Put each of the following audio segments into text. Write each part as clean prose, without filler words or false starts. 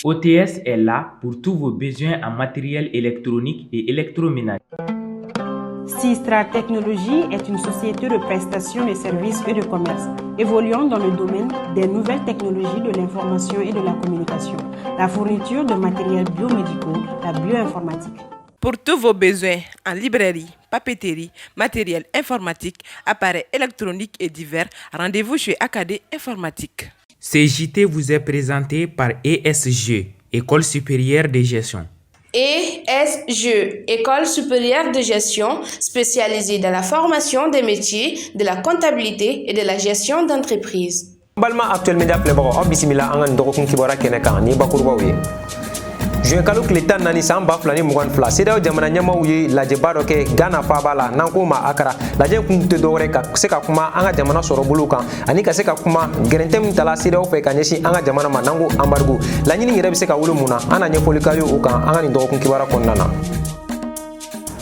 OTS est là pour tous vos besoins en matériel électronique et électroménager. Sistra Technologies est une société de prestation de services et de commerce, évoluant dans le domaine des nouvelles technologies de l'information et de la communication, la fourniture de matériels biomédicaux, la bioinformatique. Pour tous vos besoins en librairie, papeterie, matériel informatique, appareils électroniques et divers, rendez-vous chez AKD Informatique. CJT vous est présenté par ESG, École supérieure de gestion. ESG, École supérieure de gestion, spécialisée dans la formation des métiers de la comptabilité et de la gestion d'entreprise. Balma Actuel Media Playboy, bisimila angan ndokun kibara keneka ni bakurba wi. Je kalu kletan nani samba flani mugan fla sida jamana nyama uyi laje baro ke Ghana fa bala nanko ma akara laje kunte dore ka seka kuma anga jamana soro bulukan ani ka seka kuma gerentem tala sida o fe kanyeshi anga jamana ma nango ambargu la nyini ngere biseka wulu muna ana nyefoli kayo ukan anga ni ndokun kibara konnana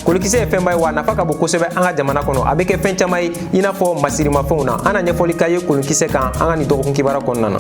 Kolikise femba wa nafaka bokosebe anga jamana kono abeke fenchamai inafo masirima fona ana nyefoli kayo kolikise kan anga ni ndokun kibara konnana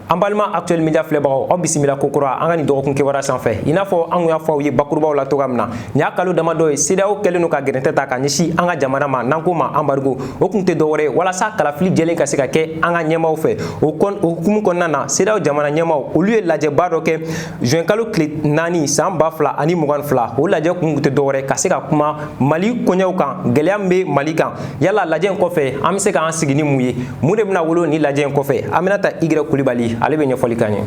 Ambalma Actuel Media Flebao bisimila kokora angani dokun kebara sanfɛ ina fɔ angu ya fɔ ye bakurubaw la togamna nya kalo damado ye CEDEAO kelenu ka gerente ta ka nyisi anga jamana ma nanko ma embargo o kunte dɔwɛrɛ walasa kalafili jɛlen ka se ka kɛ anga ɲɛmaw fɛ o hukumu kɔnɔna na CEDEAO jamana ɲɛmaw olu ye lajɛba dɔ kɛ juin kalo tile 4 san 2022 o lajɛ kun tɛ dɔwɛrɛ ka se ka kuma Mali koɲɛw kan gɛlɛya min bɛ Mali kan yala lajɛ in kɔfɛ an bɛ se k'an sigi ni mun ye mun de bɛna wolo ni lajɛ in kɔfɛ Aminata Igre Kulibali ale bɛ ɲɛfɔli k'an ye.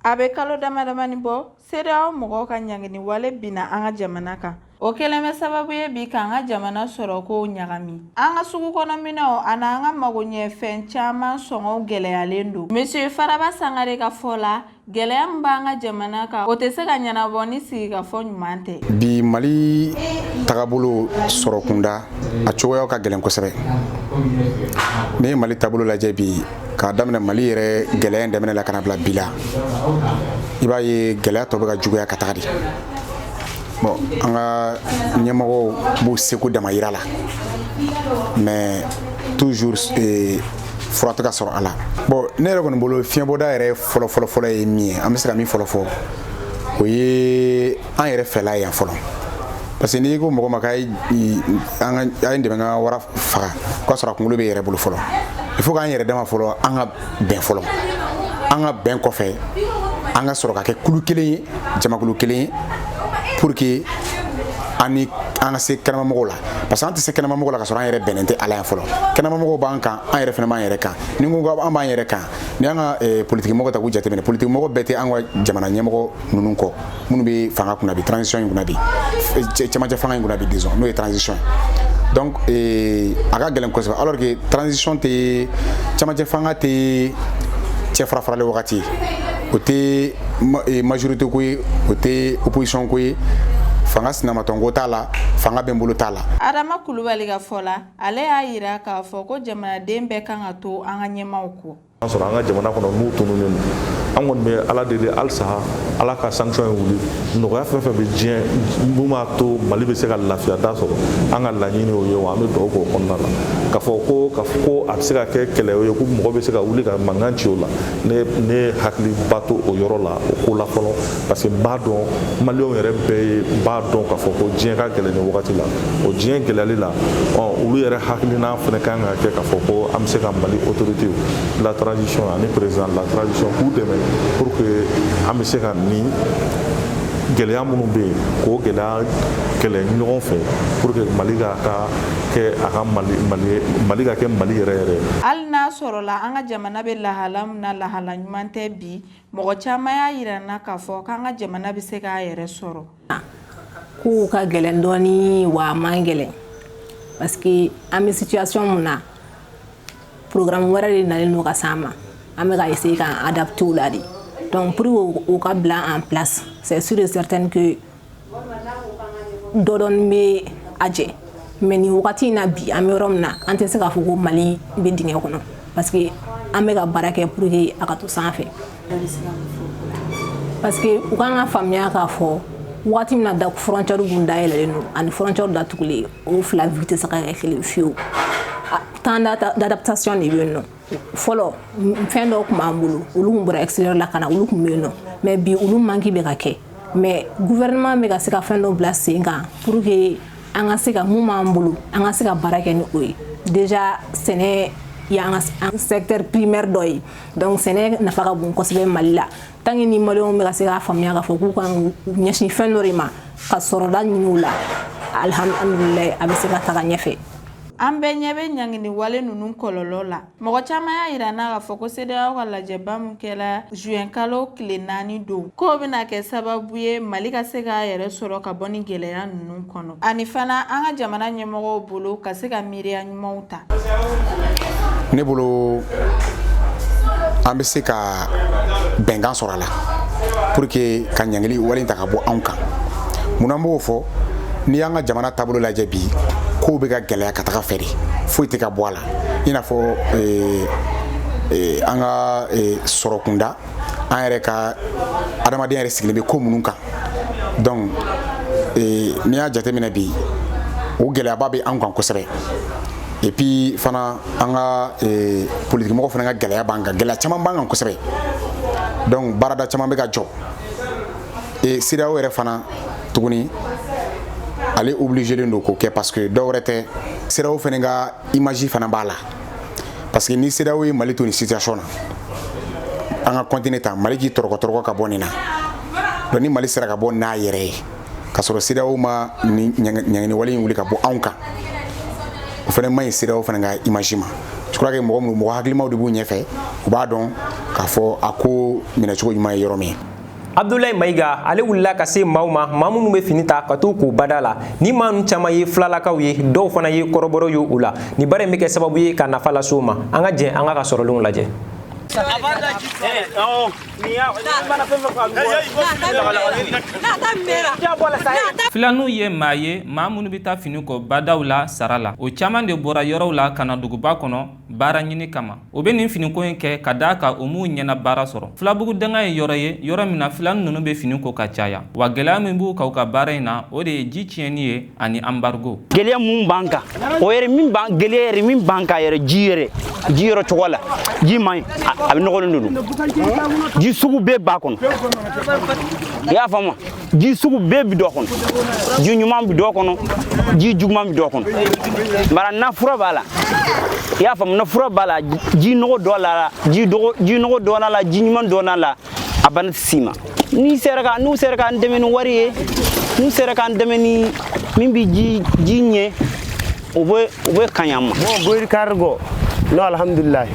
A bɛ kalo damadamani bɔ CEDEAO mɔgɔw ka ɲangini wale bina an ka jamana kan. O kɛlen bɛ sababu ye bi k'an ka jamana sɔrɔ ko ɲagami. An ka sugu kɔnɔ minɛnw ani an ka magoɲɛfɛn caman sɔngɔw gɛlɛyalen don. Monsieur Faraba Sangare ka fɔ la gɛlɛya min b'an ka jamana kan o tɛ se ka ɲɛnabɔ ni sigikafɔ ɲuman tɛ. Bi Mali tagabolo sɔrɔ kunda a cogoyaw ka gɛlɛn kosɛbɛ. Ne ye Mali taabolo lajɛ bi k'a daminɛ Mali yɛrɛ gɛlɛya dɛmɛnɛ la kana bila bi la i b'a ye gɛlɛya tɔ bɛ ka juguya ka taga de bon an ka ɲɛmɔgɔw b'u seko dama yira la mais toujours fura tɛ ka sɔrɔ a la bon ne yɛrɛ kɔni bolo fiɲɛbɔda yɛrɛ fɔlɔ ye min ye an bɛ se ka min fɔlɔ o ye an yɛrɛ fɛla yan fɔlɔ parce que n'i ko mɔgɔ ma k'a ye dɛmɛ ka wara faga k'a sɔrɔ a kunkolo bɛ yɛrɛ bolo fɔlɔ il faut k'an yɛrɛ dama fɔlɔ an ka bɛn fɔlɔ an ka bɛn kɔfɛ an ka sɔrɔ ka kɛ kulu kelen ye jamakulu kelen ye pour que an ka se kɛnɛmamɔgɔw la parce que an tɛ se kɛnɛmamɔgɔw la ka sɔrɔ an yɛrɛ bɛnnen tɛ ala yan fɔlɔ kɛnɛmamɔgɔw b'an kan an yɛrɛ fana b'an yɛrɛ kan ni ko an b'an yɛrɛ kan ni an ka politikimɔgɔ ta k'u jateminɛ politikimɔgɔ bɛɛ tɛ an ka jamana ɲɛmɔgɔ ninnu kɔ minnu bɛ fanga kunna bi transition in kunna bi cɛmancɛ fanga in kunna bi disons n'o ye transition donc a ka gɛlɛn kosɛbɛ alors que transition tɛ cɛmancɛ fanga tɛ cɛ farafaralen wagati o tɛ majorité ko ye o tɛ opposition ko ye fanga sinamatɔnko t'a la fanga bɛ n bolo t'a la. Adama Kulubali ka fɔ la ale y'a yira k'a fɔ ko jamanaden bɛɛ kan ka to an ka ɲɛmaw kɔ. An sɔrɔ an ka jamana kɔnɔ n'u tununnen don an kɔni bɛ ala deli halisa ala ka sanction ye wuli nɔgɔya fɛn fɛn bɛ diɲɛ mun b'a to Mali bɛ se ka lafiya da sɔrɔ an ka laɲini o ye wa an bɛ dugawu k'o kɔnɔna la k'a fɔ ko a bɛ se ka kɛ kɛlɛ ye ko mɔgɔ bɛ se ka wuli ka mankan ci o la ne hakili ba to o yɔrɔ la o ko la fɔlɔ parce que n b'a dɔn maliyɛnw yɛrɛ bɛɛ ye b'a dɔn k'a fɔ ko diɲɛ ka gɛlɛn nin wagati la o diɲɛ gɛlɛyali la olu yɛrɛ hakilina fana kan ka kɛ k'a fɔ ko an bɛ se ka Mali autorité la transition ani président la transition k'u dɛmɛ pour que an bɛ se ka ni gɛlɛya minnu bɛ yen k'o gɛlɛya kɛlɛ ɲɔgɔn fɛ pour que Mali ka kɛ a ka Mali ka kɛ Mali yɛrɛ yɛrɛ. Hali n'a sɔrɔla an ka jamana bɛ lahala min na lahala ɲuman tɛ bi mɔgɔ caman y'a yira n na k'a fɔ k'an ka jamana bɛ se k'a yɛrɛ sɔrɔ. K'u ka gɛlɛn dɔɔni wa a man gɛlɛn parce que an bɛ situation min na programme wɛrɛ de nalen don ka s'an ma an bɛ ka essayer k'an adapter o la de donc pour o ka bila en place c'est sûr et certain que dɔɔni bɛ a jɛ mais ni wagati in na bi an bɛ yɔrɔ min na an tɛ se k'a fɔ ko Mali bɛ dingɛ kɔnɔ parce que an bɛ ka baara kɛ pour que a ka to sanfɛ parce que u kan ka faamuya k'a fɔ wagati min na da frontière kun dayɛlɛlen don ani frontière datugulen o fila vie tɛ se ka kɛ kelen fiyewu temps d'adaptation de bɛ yen nɔ fɔlɔ fɛn dɔw tun b'an bolo olu tun bɔra extérieur la ka na olu tun bɛ yen nɔ mais bi olu manque bɛ ka kɛ mais gouvernement bɛ ka se ka fɛn dɔw bila sen kan pour que an ka se ka mun b'an bolo an ka se ka baara kɛ ni o ye déjà sɛnɛ y'an ka secteur primaire dɔ ye donc sɛnɛ nafa ka bon kosɛbɛ Mali la tant que ni maliyɛnw bɛ ka se k'a faamuya k'a fɔ k'u kan ɲɛsin fɛn dɔ de ma ka sɔrɔda ɲini u la alhamdulilayi a bɛ se ka taga ɲɛfɛ. An bɛɛ ɲɛ bɛ ɲangini wale ninnu kɔlɔlɔ la. Mɔgɔ caman y'a yira n'a k'a fɔ ko CEDEAO ka lajɛba min kɛla juin kalo tile 4 don k'o bɛna kɛ sababu ye Mali ka se k'a yɛrɛ sɔrɔ ka bɔ ni gɛlɛya ninnu kɔnɔ. Ani fana an ka jamana ɲɛmɔgɔw bolo ka se ka miiriya ɲumanw ta. Ne bolo an bɛ se ka bɛnkan sɔrɔ a la pour que ka ɲangili wale in ta ka bɔ anw kan. Munna b'o fɔ ni y'an ka jamana taabolo lajɛ bi kow bɛ ka gɛlɛya ka taga fɛ de foyi tɛ ka bɔ a la i n'a fɔ an ka sɔrɔ kunda an yɛrɛ ka adamadenya yɛrɛ sigilen bɛ ko minnu kan donc n'i y'a jateminɛ bi o gɛlɛyaba bɛ anw kan kosɛbɛ et puis fana an ka politikimɔgɔw fana ka gɛlɛya b'an kan gɛlɛya caman b'an kan kosɛbɛ donc baarada caman bɛ ka jɔ CEDEAO yɛrɛ fana tuguni ale obligé len do k'o kɛ parce que dɔw wɛrɛ tɛ CEDEAO fana ka image fana b'a la parce que ni CEDEAO ye Mali to ni situation na an ka continuer tan Mali k'i tɔrɔkɔ ka bɔ nin na donc ni Mali sera ka bɔ n'a yɛrɛ ye ka sɔrɔ CEDEAO ma ni ɲangini wale in wuli ka bɔ anw kan o fana ma ɲi CEDEAO fana ka image ma je crois que mɔgɔ hakilimaw de b'u ɲɛfɛ u b'a dɔn k'a fɔ a ko minɛcogo ɲuman ye yɔrɔ min. Abdoulaye Maïga ale wulila ka se maaw ma maa minnu bɛ fini ta ka t'u k'u bada la ni maa ninnu caman ye filalakaw ye dɔw fana ye kɔrɔbɔrɔ ye u la nin baara in bɛ kɛ sababu ye ka nafa lase u ma an ka jɛn an ka sɔrɔlenw lajɛ. Filanu ye maa ye maa minnu bɛ taa fini kɔ badaw la sara la o caman de bɔra yɔrɔw la ka na duguba kɔnɔ baara ɲini kama o bɛ nin finiko in kɛ ka d'a kan o m'u ɲɛna baara sɔrɔ filabugudanga ye yɔrɔ ye yɔrɔ min na filanu ninnu bɛ fini ko ka caya wa gɛlɛya min b'u kan u ka baara in na o de ye ji tiɲɛni ye ani embargo. Gɛlɛya mun b'an kan o yɛrɛ min b'an gɛlɛya yɛrɛ min b'an kan yɛrɛ ji yɔrɔ cogo la ji man ɲi a bɛ nɔgɔlen don ji sugu bɛɛ b'a kɔnɔ i y'a faamu ji sugu bɛɛ bi dɔ kɔnɔ ji ɲuman bi dɔ kɔnɔ ji juguman bi dɔ kɔnɔ bara nafura b'a la i y'a faamu nafura b'a la ji nɔgɔ dɔ la ji nɔgɔ dɔ la ji ɲuman dɔ la a bana tɛ s'i ma n'u sera k'an dɛmɛ ni wari ye n'u sera k'an dɛmɛ ni min bi ji ɲɛ o bɛ kaɲa ma. bon goyri kargo no alhamdulillah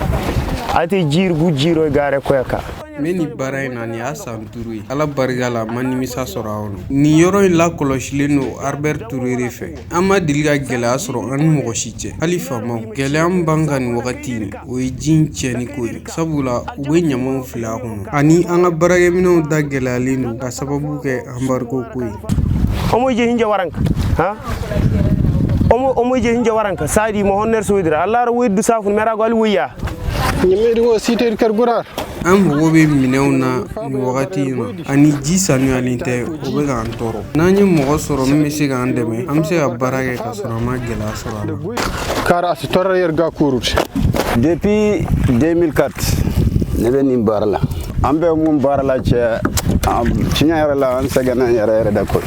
ati jirgu jiro gare koyaka meni baara in na ni y'a san 5 ye ala barika la ma nimisa sɔrɔ a kɔnɔ nin yɔrɔ in lakɔlɔsilen don Albert Touré fɛ an ma deli ka gɛlɛya sɔrɔ an ni mɔgɔ si cɛ hali faamaw gɛlɛya min b'an kan nin wagati in o ye ji in tiɲɛni ko ye sabula u bɛ ɲamaw fili a kɔnɔ ani an ka baarakɛminɛnw da gɛlɛyalen don ka sababu kɛ embargo ko ye omo je hinje waranka ha omo je hinje waranka sadi mo honner soydira allah ra weddu safun mera go al wiya nyimedi wo siter kargurar an mago bɛ minɛnw na nin wagati in na ani ji sanuyalen tɛ o bɛ k'an tɔɔrɔ n'an ye mɔgɔ sɔrɔ min bɛ se k'an dɛmɛ an bɛ se ka baara kɛ ka sɔrɔ an ma gɛlɛya sɔrɔ a la. car as torra yer ga kurut depuis 2004 ne bɛ nin baara la an bɛ mun baara la cɛ tiɲɛ yɛrɛ la an sɛgɛnna yɛrɛ de ko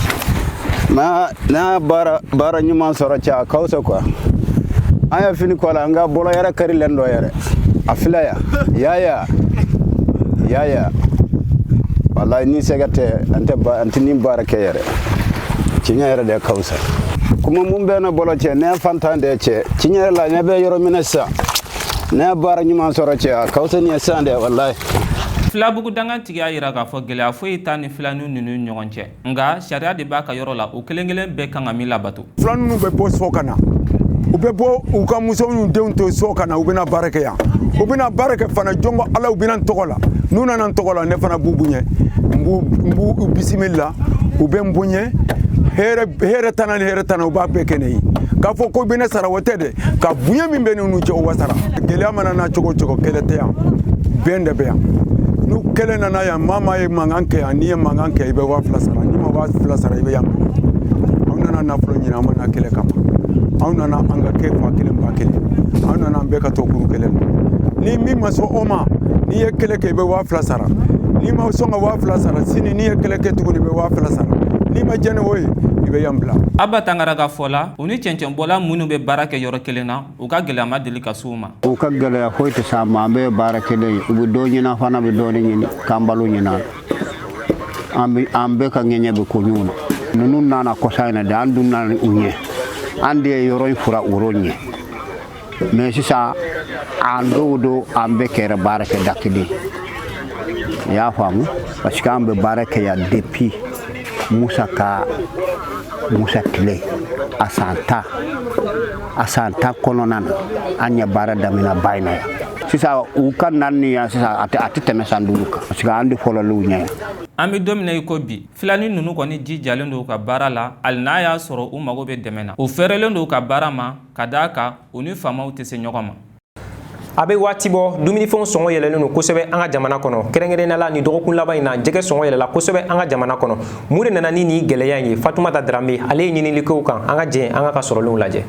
n'a baara ɲuman sɔrɔ cɛ a ka fisa quoi an ye fini kɔ la an ka bɔlɔ yɛrɛ karilen dɔ yɛrɛ a filɛ yan yaya wallahi ni segate ante ni barake yere cinya yere de kausa kuma mun be na bolo ce ne fantande ce cinya la ne be yoro minasa ne bar nyuma soro ce kausa ni sande wallahi filabugu dangantigi y'a yira k'a fɔ gɛlɛya foyi t'a ni filanu ninnu ɲɔgɔn cɛ nka sariya de b'a ka yɔrɔ la o kelen kelen bɛɛ kan ka min labato filanu bɛ bɔ so kana u bɛ bɔ u ka musow n'u denw to so kana u bɛna baara kɛ yan u bɛna baara kɛ fana jɔnko ala u bɛna n tɔgɔ la n'u nana n tɔgɔ la ne fana b'u bonya n b'u bisimila u bɛ n bonya hɛrɛ tana ni hɛrɛ tana u b'a bɛɛ kɛ ne ye k'a fɔ ko bɛ ne sara o tɛ dɛ ka bonya min bɛ ne n'u cɛ o wa sara gɛlɛya mana na cogo o cogo kɛlɛ tɛ yan bɛn de bɛ yan n'u kɛlɛ nana yan maa maa ye mankan kɛ yan n'i ye mankan kɛ i bɛ 2000 sara n'i ma 2000 sara i bɛ yan anw nana nafolo ɲini an ma na kɛlɛ kama anw nana an ka kɛ fa kelen ba kelen anw nana an bɛɛ ka to kuru kelen ni min ma sɔn o ma n'i ye kɛlɛ kɛ i bɛ 2000 sara n'i ma sɔn ka 2000 sara sini n'i ye kɛlɛ kɛ tuguni i bɛ 2000 sara n'i ma jɛn ni o ye i bɛ yan bila. Aba Tangara ka fɔ la u ni cɛncɛnbɔla minnu bɛ baara kɛ yɔrɔ kelen na u ka gɛlɛya ma deli ka s'u ma. U ka gɛlɛya foyi tɛ s'a ma an bɛ baara kelen ye u bɛ dɔ ɲini fana bɛ dɔ ɲini k'an balo ɲini an bɛɛ ka ŋɛɲɛ bɛ ko ɲɔgɔn na ninnu nana kɔsa in na de an dun nana u ɲɛ an de ye yɔrɔ in fura woro ɲɛ mais sisan an dɔw do an bɛɛ kɛra baara kɛ da kelen i y'a faamu parce que an bɛ baara kɛ yan depuis Musa tile a san 10 kɔnɔna na an ye baara daminɛ ba in na yan sisan u ka naani yan sisan a tɛ tɛmɛ san 5 kan parce que an de fɔlɔliw ɲɛ yan. An bɛ don min na i ko bi filani ninnu kɔni jijalen don u ka baara la hali n'a y'a sɔrɔ u mago bɛ dɛmɛ na u fɛrɛlen don u ka baara ma ka d'a kan u ni faamaw tɛ se ɲɔgɔn ma. A bɛ waati bɔ dumunifɛnw sɔngɔ yɛlɛlen don kosɛbɛ an ka jamana kɔnɔ kɛrɛnkɛrɛnnenya la ni dɔgɔkun laban in na jɛgɛ sɔngɔ yɛlɛla kosɛbɛ an ka jamana kɔnɔ mun de nana ni nin gɛlɛya in ye Fatumata Darambe ale ye ɲininikɛw kan an ka jɛn an ka sɔrɔlenw lajɛ.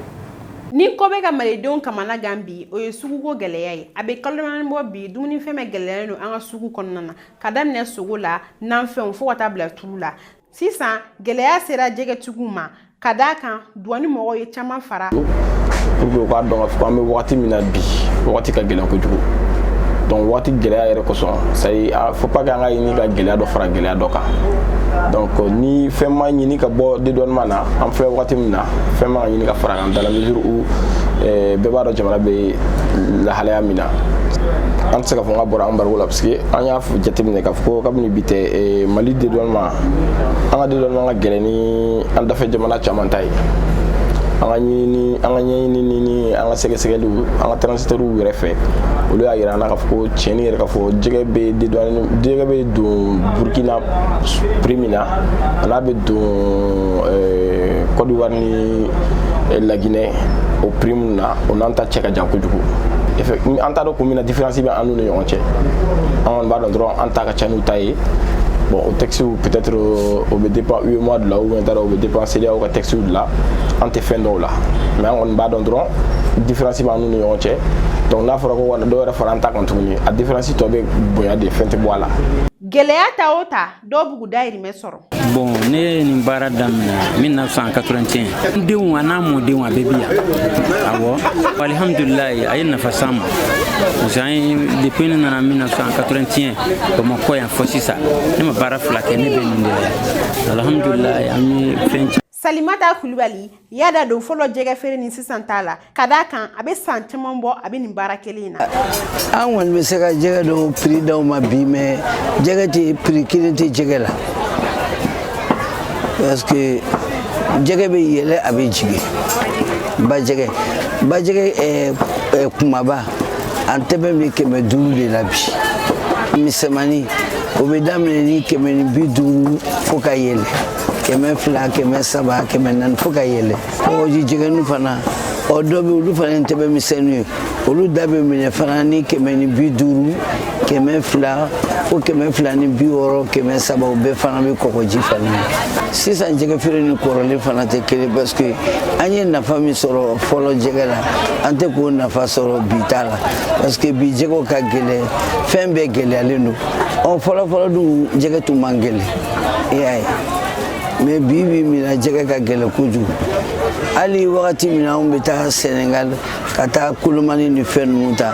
Ni ko bɛ ka malidenw kamana gan bi o ye suguko gɛlɛya ye a bɛ kalo naani bɔ bi dumunifɛn bɛ gɛlɛyalen don an ka sugu kɔnɔna na ka daminɛ sogo la nanfɛnw fo ka taa bila tulu la sisan gɛlɛya sera jɛgɛtigiw ma ka d'a kan douane mɔgɔw ye caman fara pour que u k'a dɔn k'a fɔ an bɛ wagati min na bi wagati ka gɛlɛn kojugu donc wagati gɛlɛya yɛrɛ kosɔn c'est faut pas que an ka ɲini ka gɛlɛya dɔ fara gɛlɛya dɔ kan donc ni fɛn ma ɲini ka bɔ dédouanement na an filɛ wagati min na fɛn ma ɲini ka fara kan dans la mesure où bɛɛ b'a dɔn jamana bɛ lahalaya min na an tɛ se ka fɔ n ka bɔra embargo la parce que an y'a jateminɛ k'a fɔ ko kabini bi tɛ Mali dédouanement an ka dédouanement ka gɛlɛn ni an dafɛ jamana caman ta ye an ka ɲɛɲini ni an ka sɛgɛsɛgɛliw an ka transitaires yɛrɛ fɛ olu y'a yira an na k'a fɔ ko tiɲɛni yɛrɛ k'a fɔ jɛgɛ bɛ don Burkina prix min na a n'a bɛ don Côte d'Ivoire ni La Guinée o prix min na o n'an ta cɛ ka jan kojugu an t'a dɔn kun min na différence bɛ an n'u ni ɲɔgɔn cɛ an kɔni b'a dɔn dɔrɔn an ta ka ca n'u ta ye bon au texte peut-être au bɛ dépend UEMOA de la ou bien au bɛ dépend CEDEAO ka texte de la an tɛ fɛn dɔw la mais an kɔni b'a dɔn dɔrɔn différence bɛ an n'u ni ɲɔgɔn cɛ donc n'a fɔra ko dɔw yɛrɛ fara an ta kan tuguni a différence tɔ bɛ bonya de fɛn tɛ bɔ a la. Gɛlɛya ta o ta dɔw b'u dahirimɛ sɔrɔ. Bon ne ye nin baara daminɛ 1981 n denw a n'a mɔdenw a bɛɛ bi yan awɔ alihamdulilayi a ye nafa s'an ma parce que an ye depuis ne nana 1981 Bamakɔ yan fɔ sisan ne ma baara fila kɛ ne bɛ nin de la alihamdulilayi an bɛ fɛn caman. Salimata Kulibali y'a da don fɔlɔ jɛgɛ feere ni sisan t'a la ka d'a kan a bɛ san caman bɔ a bɛ nin baara kelen in na. An kɔni bɛ se ka jɛgɛ dɔw prix d'aw ma bi mais jɛgɛ tɛ prix kelen tɛ jɛgɛ la parce que jɛgɛ bɛ yɛlɛ a bɛ jigin ba jɛgɛ kumaba an tɛbɛn bɛ 500 de la bi misɛnmanin o bɛ daminɛ ni 250 fo ka yɛlɛ 200 300 400 fo ka yɛlɛ kɔgɔji jɛgɛnu fana o dɔ bɛ olu fana tɛbɛn misɛnninw ye olu da bɛ minɛ fana ni 250 200 fo 260 300 o bɛɛ fana bɛ kɔgɔji fana sisan jɛgɛ feere ni kɔrɔlen fana tɛ kelen parce que an ye nafa min sɔrɔ fɔlɔ jɛgɛ la an tɛ k'o nafa sɔrɔ bi t'a la parce que bi jɛgɛw ka gɛlɛn fɛn bɛɛ gɛlɛyalen don fɔlɔ dun jɛgɛ tun man gɛlɛn i y'a ye mais bi min na jɛgɛ ka gɛlɛn kojugu hali wagati min na an bɛ taa Senegal ka taa Kolomani ni fɛn ninnu ta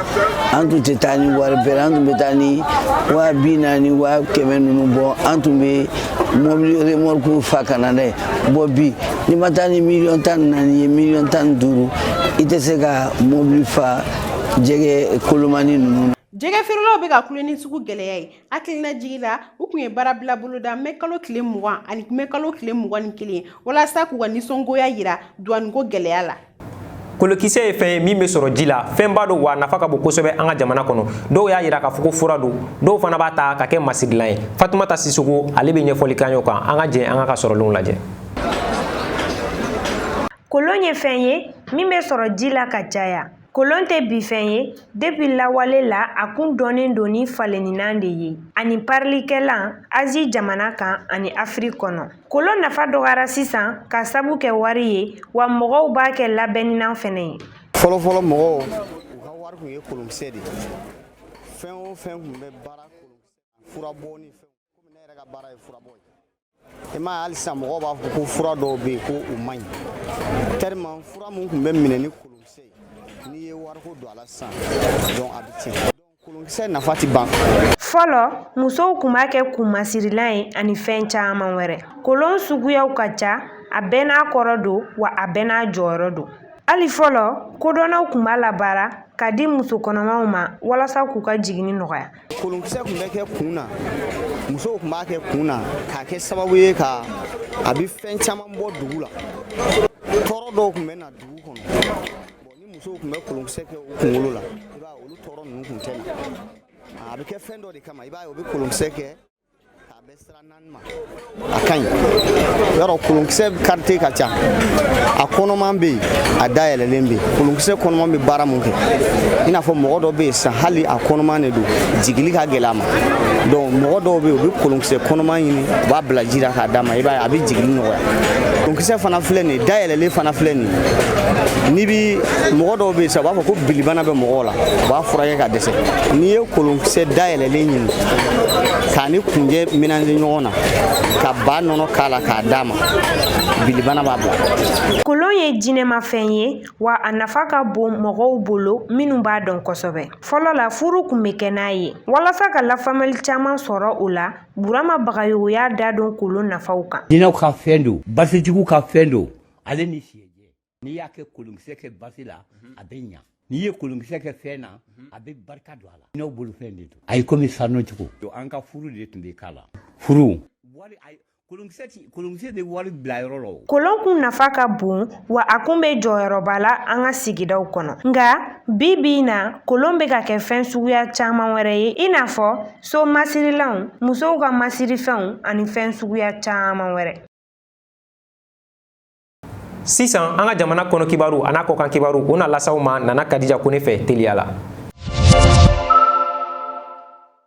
an tun tɛ taa ni wari bɛrɛ an tun bɛ taa ni 240 100 ninnu bɔ an tun bɛ mobili remorque fa ka na dɛ bɔ bi n'i ma taa ni 14 ye 15 i tɛ se ka mobili fa jɛgɛ Kolomani ninnu na. Jɛgɛ feerelaw bɛ ka kule ni sugu gɛlɛya ye hakilina jigi la u kun ye baara bila boloda mɛ kalo tile 20 ani mɛ kalo tile 21 walasa k'u ka nisɔngoya yira douaneko gɛlɛya la. Kolokisɛ ye fɛn ye min bɛ sɔrɔ ji la fɛn ba don wa nafa ka bon kosɛbɛ an ka jamana kɔnɔ dɔw y'a yira k'a fɔ ko fura don dɔw fana b'a ta ka kɛ masidilan ye Fatumata Sisoko ale bɛ ɲɛfɔli k'an y'o kan an ka jɛn an ka sɔrɔlenw lajɛ. Kolon ye fɛn ye min bɛ sɔrɔ ji la ka caya. Kolon tɛ bi fɛn ye depuis lawale la a kun dɔnnen don ni faleninan de ye ani parilikɛlan Azi jamana kan ani Afrique kɔnɔ. Kolon nafa dɔgɔyara sisan ka sabu kɛ wari ye wa mɔgɔw b'a kɛ labɛnninan fɛnɛ ye. Fɔlɔ mɔgɔw wari kun ye kolonkisɛ de fɛn o fɛn kun bɛ baara kolonkisɛ furabɔ ni fɛn komi ne yɛrɛ ka baara ye furabɔ ye i m'a ye hali sisan mɔgɔw b'a fɔ ko fura dɔw bɛ yen ko u man ɲi tellement fura mun kun bɛ minɛ ni kolonkisɛ ye n'i ye wariko don a la sisan donc a bɛ tiɲɛ kolonkisɛ nafa ti ban. Fɔlɔ musow kun b'a kɛ kunmasirilan ye ani fɛn caman wɛrɛ. Kolon suguyaw ka ca, a bɛɛ n'a kɔrɔ don wa a bɛɛ n'a jɔyɔrɔ don. Hali fɔlɔ kodɔnnaw kun b'a labaara ka di muso kɔnɔmaw ma walasa k'u ka jiginni nɔgɔya. Kolonkisɛ kun bɛ kɛ kun na musow kun b'a kɛ kun na k'a kɛ sababu ye ka a bɛ fɛn caman bɔ dugu la tɔɔrɔ dɔw kun bɛ na dugu kɔnɔ ni musow kun bɛ kolonkisɛ kɛ u kunkolo la i b'a ye olu tɔɔrɔ ninnu kun tɛ na a bɛ kɛ fɛn dɔ de kama i b'a ye u bɛ kolonkisɛ kɛ k'a bɛ siran naani ma a ka ɲi yɔrɔ kolonkisɛ karite ka ca a kɔnɔman bɛ yen a dayɛlɛlen bɛ yen kolonkisɛ kɔnɔman bɛ baara mun kɛ i n'a fɔ mɔgɔ dɔ bɛ yen sisan hali a kɔnɔman de don jigili ka gɛlɛ a ma donc mɔgɔ dɔw bɛ yen u bɛ kolonkisɛ kɔnɔman ɲini u b'a bila ji la k'a d'a ma i b'a ye a bɛ jigili nɔgɔya kolonkisɛ fana filɛ nin ye dayɛlɛlen fana filɛ nin ye n'i bi mɔgɔ dɔw bɛ yen sisan u b'a fɔ ko bilibana bɛ mɔgɔw la u b'a furakɛ ka dɛsɛ n'i ye kolonkisɛ dayɛlɛlen ɲini k'a ni kunjɛ mélanger ɲɔgɔn na ka ba nɔnɔ k'a la k'a d'a ma bilibana b'a bila. Kolon ye jinɛmafɛn ye wa a nafa ka bon mɔgɔw bolo minnu b'a dɔn kosɛbɛ. Fɔlɔ la furu kun bɛ kɛ n'a ye walasa ka lafaamuyali caman sɔrɔ o la Burama Bagayogo y'a da don kolon nafaw kan. Jinɛw ka fɛn don basitigiw ka fɛn don ale ni siyɛjɛ n'i y'a kɛ kolonkisɛ kɛ basi la a bɛ ɲa n'i ye kolonkisɛ kɛ fɛn na a bɛ barika don a la jinɛw bolo fɛn de don ayi komi sanu cogo an ka furu de tun bɛ k'a la furu kolonkisɛ de wari bila yɔrɔ la o. Kolon kun nafa ka bon wa a kun bɛ jɔyɔrɔba la an ka sigidaw kɔnɔ nka bi bi in na kolon bɛ ka kɛ fɛn suguya caman wɛrɛ ye i n'a fɔ so masirilanw musow ka masirifɛnw ani fɛn suguya caman wɛrɛ. Sisan an ka jamana kɔnɔ kibaru a n'a kɔkan kibaru o na lasaw ma Nana Kadija Kone fɛ teliya la.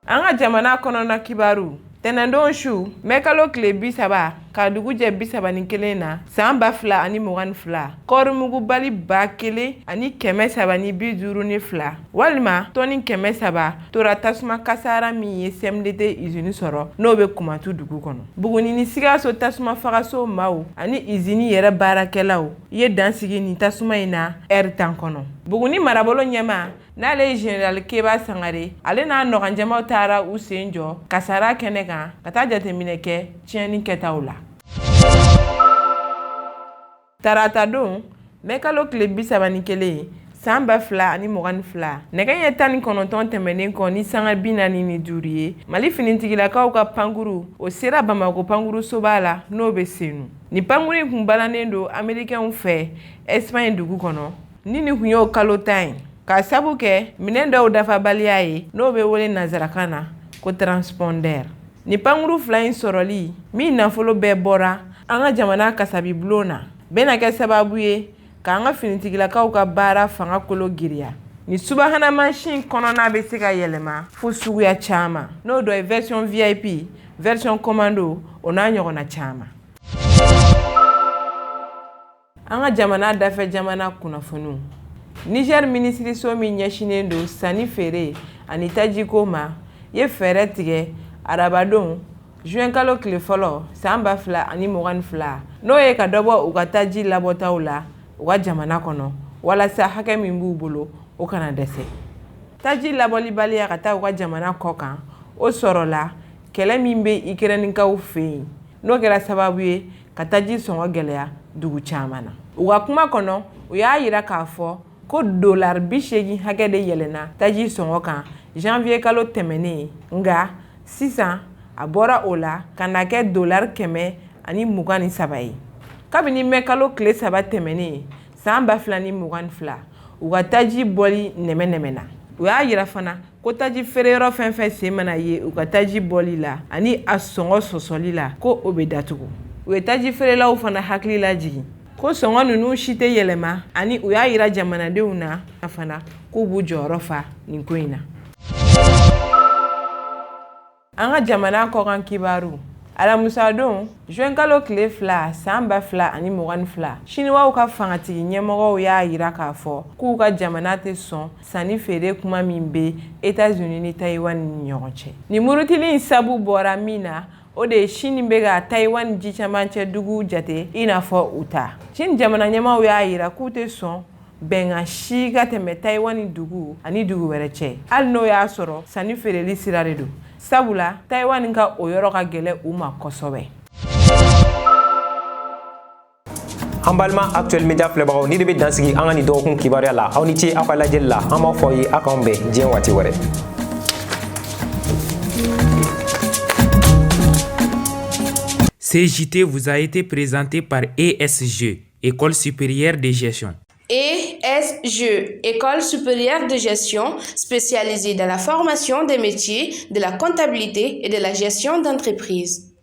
An ka jamana kɔnɔna kibaru tɛnɛndon su mɛkalo tile 30 ka dugu jɛ 31 na san 2022 kɔɔrimugubali 1,352 walima tɔni 300 tora tasuma kasara min ye CMDT usine sɔrɔ n'o bɛ Kumatu dugu kɔnɔ. Buguni ni Sikaso tasuma fagaso maaw ani usine yɛrɛ baarakɛlaw ye dansigi ni tasuma in na heure 10 kɔnɔ. Buguni marabolo ɲɛma n'ale ye Général Keba Sangare ale n'a ɲɔgɔnjɛmaw taara u sen jɔ kasara kɛnɛ kan ka taa jateminɛ kɛ tiɲɛni kɛtaw la. Tarata don mɛkalo tile 31 san 2022 nɛgɛ ɲɛ 19 tɛmɛnen kɔ ni sanga 45 ye Mali finitigilakaw ka pankuru o sera Bamako pankuru soba la n'o bɛ Senu. Ni pankuru in kun balannen don Amerikɛnw fɛ Espagne dugu kɔnɔ ni kun y'o kalo 10 ye ka sabu kɛ minɛn dɔw dafabaliya ye n'o bɛ wele nazarakan na ko transpondeur. Ni pankuru fila in sɔrɔli min nafolo bɛɛ bɔra an ka jamana kasabi bulon na bɛna kɛ sababu ye k'an ka finitigilakaw ka baara fanga kolo giriya. Ni subahana mansin kɔnɔna bɛ se ka yɛlɛma fo suguya caman n'o dɔ ye version VIP, version commando o n'a ɲɔgɔnna caman. An ka jamana dafɛ jamana kunnafoniw Niger minisiriso min ɲɛsinen don sanni feere ani tajiko ma ye fɛɛrɛ tigɛ arabadon juin kalo tile fɔlɔ san 2022 n'o ye ka dɔbɔ u ka taji labɔtaw la u ka jamana kɔnɔ walasa hakɛ min b'u bolo o kana dɛsɛ. Taji labɔlibaliya ka taa u ka jamana kɔ kan o sɔrɔla kɛlɛ min bɛ Ukrainikaw fɛ yen n'o kɛra sababu ye ka taji sɔngɔ gɛlɛya dugu caman na. U ka kuma kɔnɔ u y'a yira k'a fɔ ko $80 hakɛ de yɛlɛnna taji sɔngɔ kan janvier kalo tɛmɛnen nga sisan a bɔra o la ka na kɛ $123 ye. Kabini mɛ kalo tile 3 tɛmɛnen san 2022 u ka taji bɔli nɛmɛnɛmɛna. U y'a yira fana ko taji feereyɔrɔ fɛn fɛn sen mana ye u ka taji bɔli la ani a sɔngɔ sɔsɔli la ko o bɛ datugu. U ye taji feerelaw fana hakili lajigin ko sɔngɔ ninnu si tɛ yɛlɛma ani u y'a yira jamanadenw na fana k'u b'u jɔyɔrɔ fa nin ko in na. An ka jamana kɔkan kibaru ala musadon juin kalo tile fila san ba fila ani mugan fila chinois ka fangatigi ɲɛmɔgɔw y'a yira k'a fɔ k'u ka jamana tɛ sɔn sanni feere kuma min bɛ États-Unis ni Taïwan ni ɲɔgɔn cɛ ni murutili sabu bɔra min na o de Chine bɛ ka Taïwan ji camancɛ dugu jate i n'a fɔ u ta Chine jamana ɲɛmaaw y'a yira k'u tɛ sɔn bɛnkan si ka tɛmɛ Taïwan dugu ani dugu wɛrɛ cɛ hali n'o y'a sɔrɔ sanni feereli sira de don sabula Taïwan ka o yɔrɔ ka gɛlɛ u ma kosɛbɛ. An balima Actuel Media filɛbagaw ni de bɛ dansigi an ka nin dɔgɔkun kibaruya la aw ni ce aw ka lajɛli la an b'a fɔ aw ye aw k'an bɛn diɲɛ waati wɛrɛ. CJT vous a été présenté par ESG, École supérieure de gestion. ESG, École supérieure de gestion, spécialisée dans la formation des métiers de la comptabilité et de la gestion d'entreprise.